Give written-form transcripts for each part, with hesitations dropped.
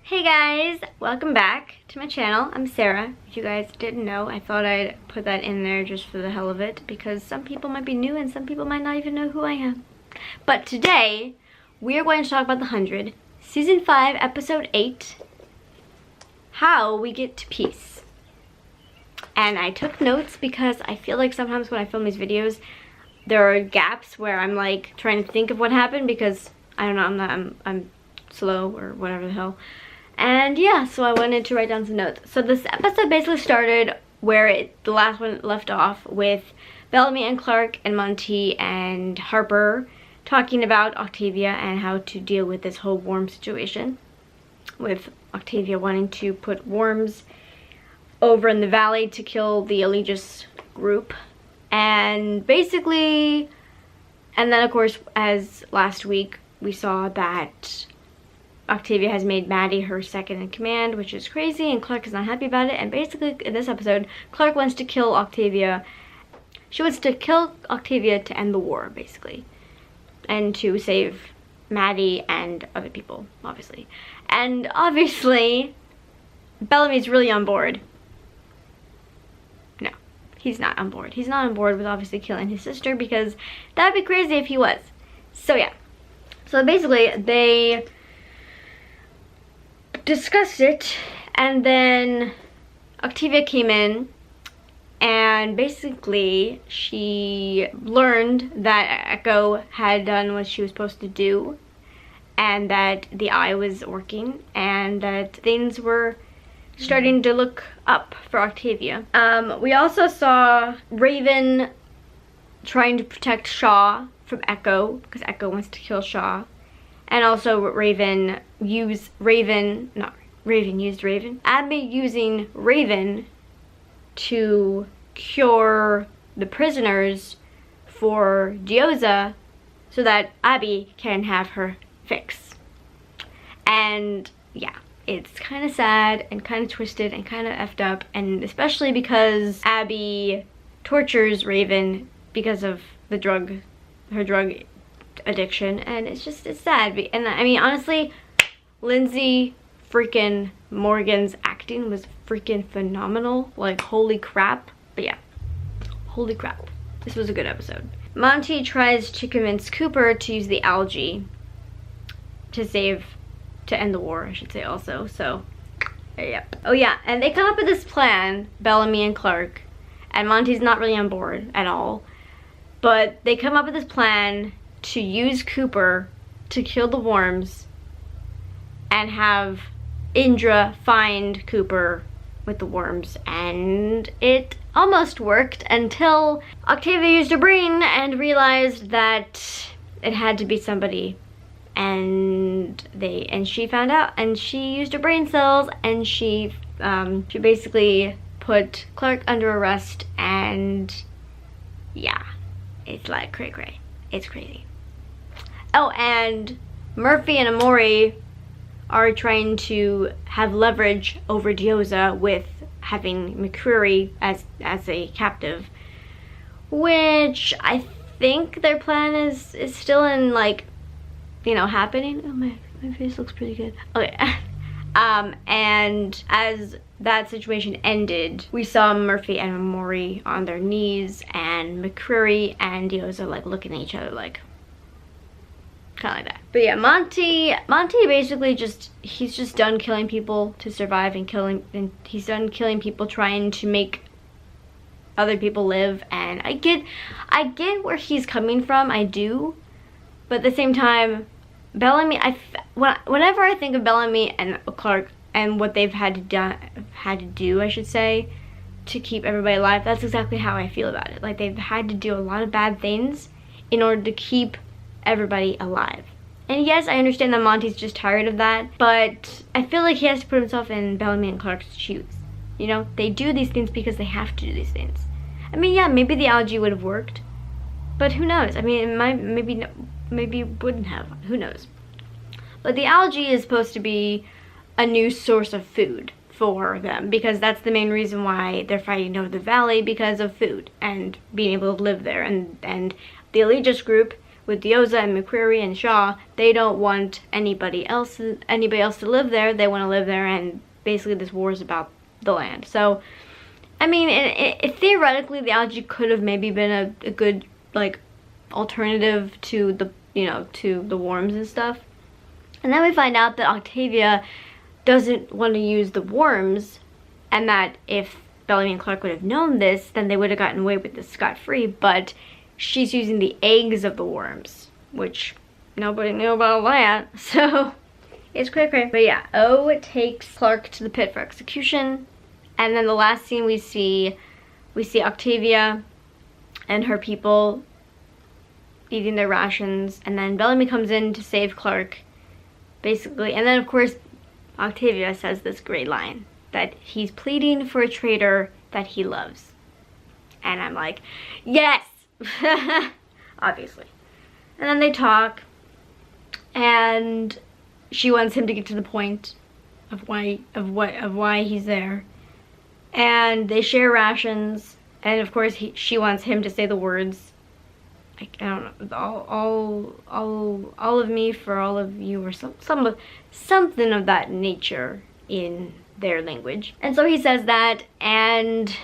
Hey guys, welcome back to my channel. I'm Sarah. If you guys didn't know, I thought I'd put that in there just for the hell of it because some people might be new and some people might not even know who I am. But today, we are going to talk about The 100, Season 5, Episode 8, How We Get to Peace. And I took notes because I feel like sometimes when I film these videos, there are gaps where I'm like trying to think of what happened because, I don't know, I'm slow or whatever the hell. And yeah, so I wanted to write down some notes. So this episode basically started where the last one left off with Bellamy and Clark and Monty and Harper talking about Octavia and how to deal with this whole worm situation. With Octavia wanting to put worms over in the valley to kill the Allegius group. And basically, and then of course, as last week, we saw that Octavia has made Maddie her second in command, which is crazy, and Clark is not happy about it. And basically, in this episode, Clark wants to kill Octavia. She wants to kill Octavia to end the war, basically. And to save Maddie and other people, obviously. And obviously, Bellamy's really on board. No, he's not on board. He's not on board with obviously killing his sister because that'd be crazy if he was. So yeah. So basically, they discussed it, and then Octavia came in, and basically she learned that Echo had done what she was supposed to do, and that the eye was working, and that things were starting to look up for Octavia. We also saw Raven trying to protect Shaw from Echo, because Echo wants to kill Shaw. And also Abby using Raven to cure the prisoners for Diyoza so that Abby can have her fix. And yeah, it's kind of sad and kind of twisted and kind of effed up, and especially because Abby tortures Raven because of her drug addiction, and it's sad. And I mean, honestly, Lindsay freaking Morgan's acting was freaking phenomenal. Like, holy crap. But yeah, holy crap, this was a good episode. Monty tries to convince Cooper to use the algae to end the war, I should say, also. So yep. Oh yeah, and they come up with this plan, Bellamy and Clark, and Monty's not really on board at all, but they come up with this plan to use Cooper to kill the worms and have Indra find Cooper with the worms. And it almost worked until Octavia used her brain and realized that it had to be somebody. And she found out, and she used her brain cells, and she basically put Clark under arrest, and yeah, it's like cray-cray. It's crazy. Oh, and Murphy and Amori are trying to have leverage over Diyoza with having McCreary as a captive, which I think their plan is still in, like, you know, happening. Oh, my face looks pretty good. Okay. And as that situation ended, we saw Murphy and Amori on their knees, and McCreary and Diyoza like looking at each other like, kind of like that. But yeah, Monty basically he's just done killing people to survive and he's done killing people trying to make other people live. And I get where he's coming from, I do, but at the same time, Bellamy, whenever I think of Bellamy and Clark and what they've had to do, I should say, to keep everybody alive, that's exactly how I feel about it. Like, they've had to do a lot of bad things in order to keep everybody alive. And yes, I understand that Monty's just tired of that, but I feel like he has to put himself in Bellamy and Clark's shoes. You know, they do these things because they have to do these things. I mean, yeah, maybe the algae would have worked, but who knows? I mean, it might, maybe it wouldn't have. Who knows? But the algae is supposed to be a new source of food for them, because that's the main reason why they're fighting over the valley, because of food and being able to live there. And the Allegius group with Diyoza and McCreary and Shaw, they don't want anybody else to live there. They want to live there, and basically this war is about the land. So, I mean, theoretically, the algae could have maybe been a good, like, alternative to the, you know, to the worms and stuff. And then we find out that Octavia doesn't want to use the worms, and that if Bellamy and Clark would have known this, then they would have gotten away with this scot-free, but she's using the eggs of the worms, which nobody knew about that, so it's cray-cray. But yeah, O takes Clark to the pit for execution, and then the last scene we see Octavia and her people eating their rations, and then Bellamy comes in to save Clark, basically, and then of course Octavia says this great line, that he's pleading for a traitor that he loves. And I'm like, yes! Obviously. And then they talk, and she wants him to get to the point of why he's there. And they share rations, and of course she wants him to say the words, like, I don't know, all of me for all of you, or something of that nature in their language. And so he says that, and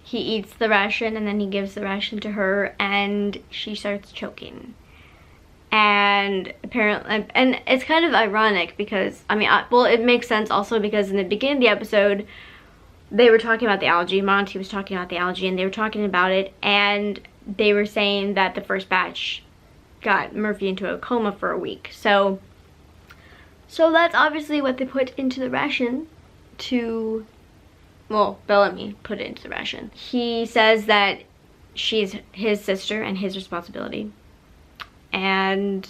he eats the ration, and then he gives the ration to her, and she starts choking. And apparently, and it's kind of ironic because, I mean, well, it makes sense also because in the beginning of the episode, they were talking about the algae. Monty was talking about the algae, and they were talking about it, and they were saying that the first batch got Murphy into a coma for a week. So that's obviously what they put into the ration to, well, Bellamy put it into the ration. He says that she's his sister and his responsibility. And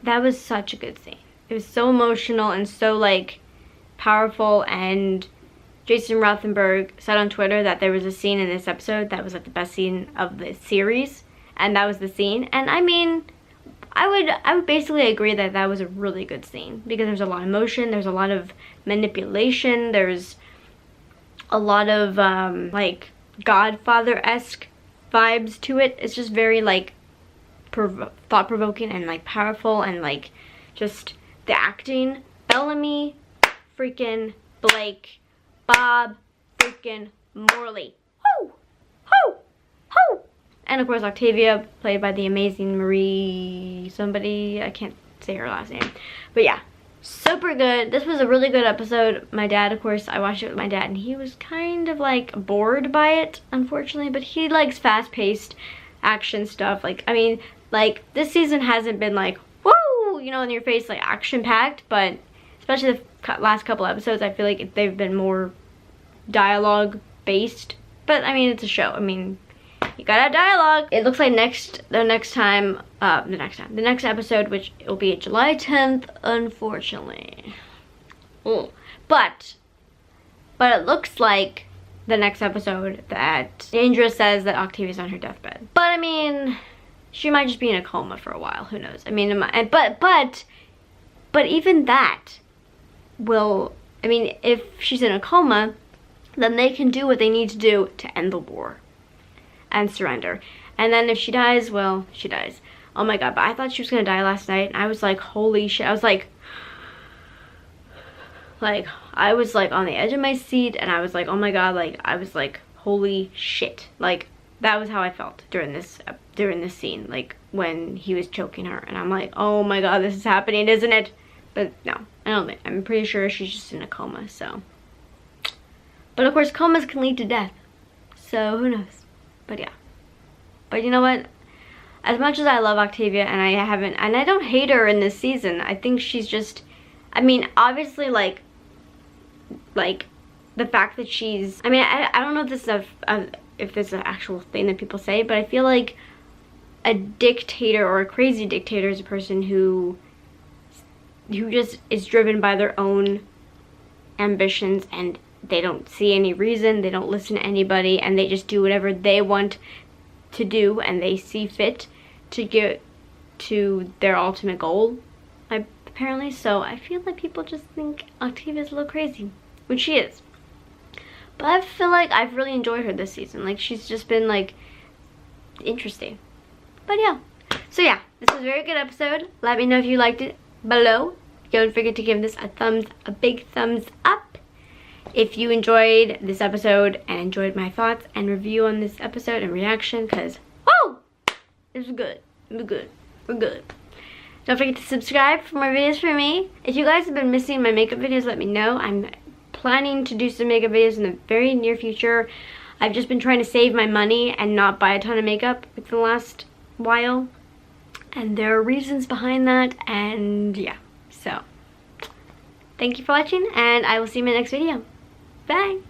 that was such a good scene. It was so emotional and so, like, powerful, and Jason Rothenberg said on Twitter that there was a scene in this episode that was like the best scene of the series, and that was the scene. And I mean, I would basically agree that that was a really good scene because there's a lot of emotion, there's a lot of manipulation, there's a lot of like Godfather-esque vibes to it. It's just very like thought-provoking and like powerful, and like just the acting. Bellamy, freaking Blake, Bob freaking Morley. Ho! Ho! Ho! And of course Octavia, played by the amazing Marie somebody. I can't say her last name. But yeah, super good. This was a really good episode. My dad, of course, I watched it with my dad, and he was kind of like bored by it, unfortunately. But he likes fast-paced action stuff. Like, I mean, like, this season hasn't been like, woo, you know, in your face, like action-packed. But especially the last couple episodes, I feel like they've been more dialogue based. But I mean, it's a show. I mean, you gotta have dialogue. It looks like the next episode, which will be July 10th, unfortunately. Ooh. But it looks like the next episode that Andrea says that Octavia's on her deathbed. But I mean, she might just be in a coma for a while. Who knows? I mean, but even that will, I mean, if she's in a coma, then they can do what they need to do to end the war and surrender. And then if she dies, well, she dies. Oh my god, but I thought she was gonna die last night, and I was like, holy shit. I was like I was like on the edge of my seat, and I was like, oh my god, like, I was like, holy shit. Like, that was how I felt during this scene, like when he was choking her, and I'm like, oh my god, this is happening, isn't it? But no, I don't think. I'm pretty sure she's just in a coma, so. But of course, comas can lead to death, so who knows? But yeah. But you know what? As much as I love Octavia, and I don't hate her in this season, I think she's just, I mean, obviously, like the fact that she's, I mean, I don't know if this is an actual thing that people say, but I feel like a dictator or a crazy dictator is a person who just is driven by their own ambitions, and they don't see any reason, they don't listen to anybody, and they just do whatever they want to do, and they see fit to get to their ultimate goal, apparently. So I feel like people just think Octavia's a little crazy, which she is. But I feel like I've really enjoyed her this season. Like, she's just been like interesting. But yeah, So yeah, this was a very good episode. Let me know if you liked it below. Don't forget to give this a big thumbs up. If you enjoyed this episode and enjoyed my thoughts and review on this episode and reaction, because, whoa, it was good. We're good. We're good. Don't forget to subscribe for more videos from me. If you guys have been missing my makeup videos, let me know. I'm planning to do some makeup videos in the very near future. I've just been trying to save my money and not buy a ton of makeup for the last while. And there are reasons behind that, and yeah. So, thank you for watching, and I will see you in my next video. Bye!